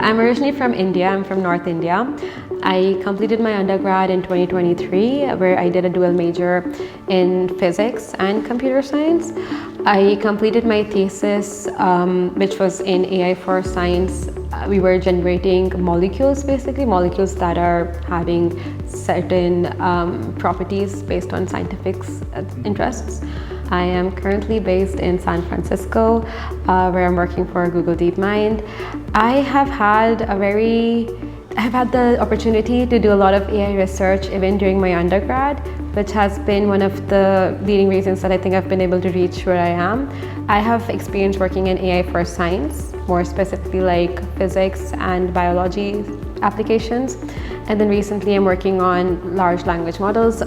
I'm originally from India. I'm from North India. I completed my undergrad in 2023, where I did a dual major in physics and computer science. I completed my thesis, which was in AI for science. We were generating molecules, basically molecules that are having certain properties based on scientific interests. I am currently based in San Francisco, where I'm working for Google Deepmind. I have had the opportunity to do a lot of AI research even during my undergrad, which has been one of the leading reasons that I think I've been able to reach where I am. I have experience working in AI for science, more specifically like physics and biology applications. And then recently I'm working on large language models,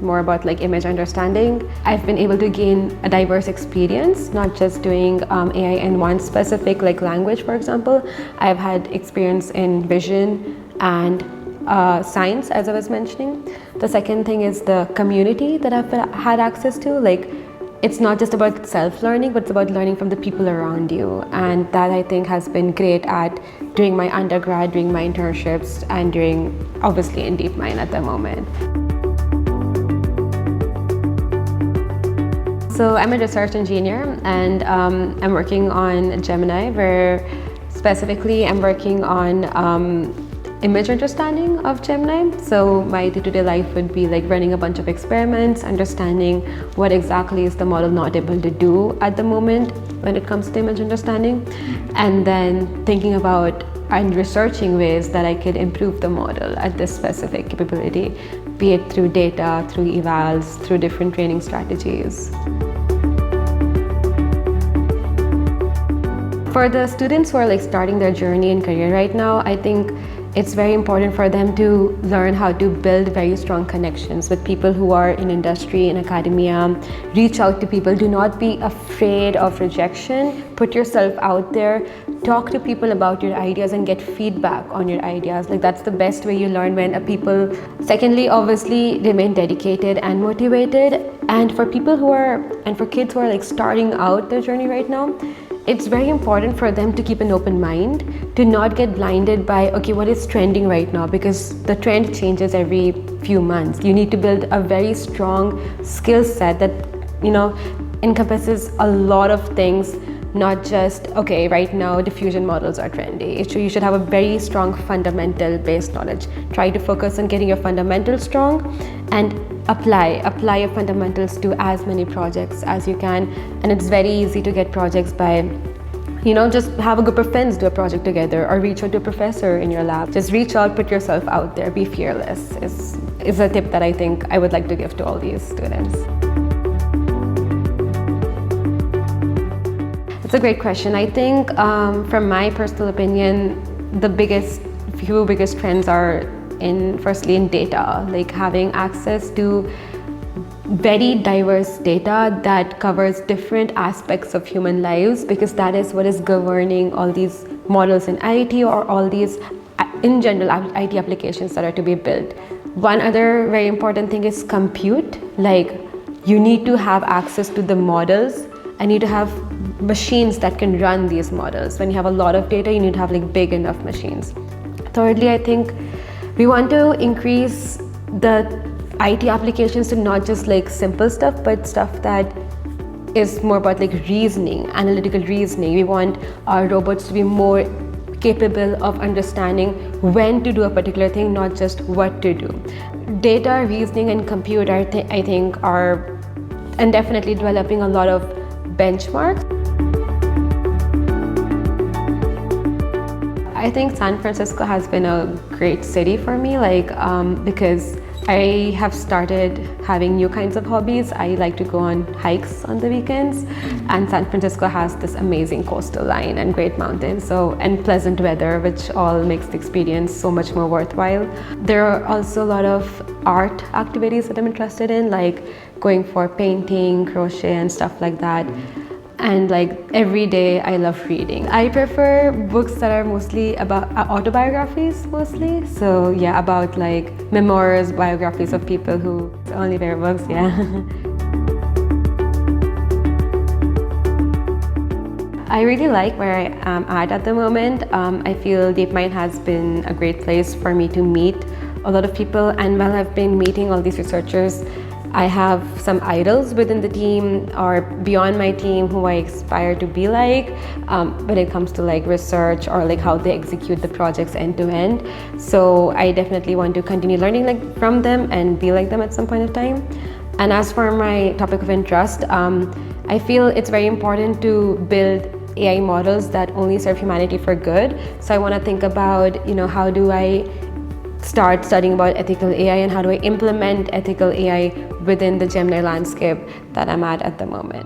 more about like image understanding. I've been able to gain a diverse experience, not just doing AI in one specific like language, for example. I've had experience in vision and science, as I was mentioning. The second thing is the community that I've had access to. Like, it's not just about self-learning, but it's about learning from the people around you. And that I think has been great at during my undergrad, during my internships, and during, obviously, in DeepMind at the moment. So I'm a research engineer, and I'm working on Gemini, where specifically I'm working on image understanding of Gemini. So my day-to-day life would be like running a bunch of experiments, understanding what exactly is the model not able to do at the moment when it comes to image understanding, and then thinking about and researching ways that I could improve the model at this specific capability, be it through data, through evals, through different training strategies. For the students who are like starting their journey in career right now, I think it's very important for them to learn how to build very strong connections with people who are in industry, in academia. Reach out to people. Do not be afraid of rejection. Put yourself out there. Talk to people about your ideas and get feedback on your ideas. Like, that's the best way you learn when people. Secondly, obviously, remain dedicated and motivated. And for people who are, and for kids who are like starting out their journey right now, it's very important for them to keep an open mind, to not get blinded by, okay, what is trending right now? Because the trend changes every few months. You need to build a very strong skill set that, encompasses a lot of things, not just, okay, right now diffusion models are trendy. You should have a very strong fundamental based knowledge. Try to focus on getting your fundamentals strong and apply your fundamentals to as many projects as you can. And it's very easy to get projects by, just have a group of friends do a project together, or reach out to a professor in your lab. Just reach out, put yourself out there, be fearless is a tip that I think I would like to give to all these students. It's a great question. I think from my personal opinion, the biggest trends are firstly in data, like having access to very diverse data that covers different aspects of human lives, because that is what is governing all these models in IT or all these, in general, IT applications that are to be built. One other very important thing is compute. Like, you need to have access to the models and you need to have machines that can run these models. When you have a lot of data, you need to have like big enough machines. Thirdly, I think we want to increase the IT applications to not just like simple stuff, but stuff that is more about like reasoning, analytical reasoning. We want our robots to be more capable of understanding when to do a particular thing, not just what to do. Data, reasoning, and compute I think are, and definitely developing a lot of benchmarks. I think San Francisco has been a great city for me, because I have started having new kinds of hobbies. I like to go on hikes on the weekends, and San Francisco has this amazing coastal line and great mountains, and pleasant weather, which all makes the experience so much more worthwhile. There are also a lot of art activities that I'm interested in, like going for painting, crochet, and stuff like that. And like every day I love reading. I prefer books that are mostly about autobiographies mostly. So yeah, about like memoirs, biographies of people who only their books, yeah. I really like where I am at the moment. I feel DeepMind has been a great place for me to meet a lot of people, and while I've been meeting all these researchers, I have some idols within the team or beyond my team who I aspire to be like when it comes to like research or like how they execute the projects end to end. So I definitely want to continue learning like from them and be like them at some point of time. And as for my topic of interest, I feel it's very important to build AI models that only serve humanity for good. So I want to think about, how do I start studying about ethical AI and how do I implement ethical AI within the Gemini landscape that I'm at the moment.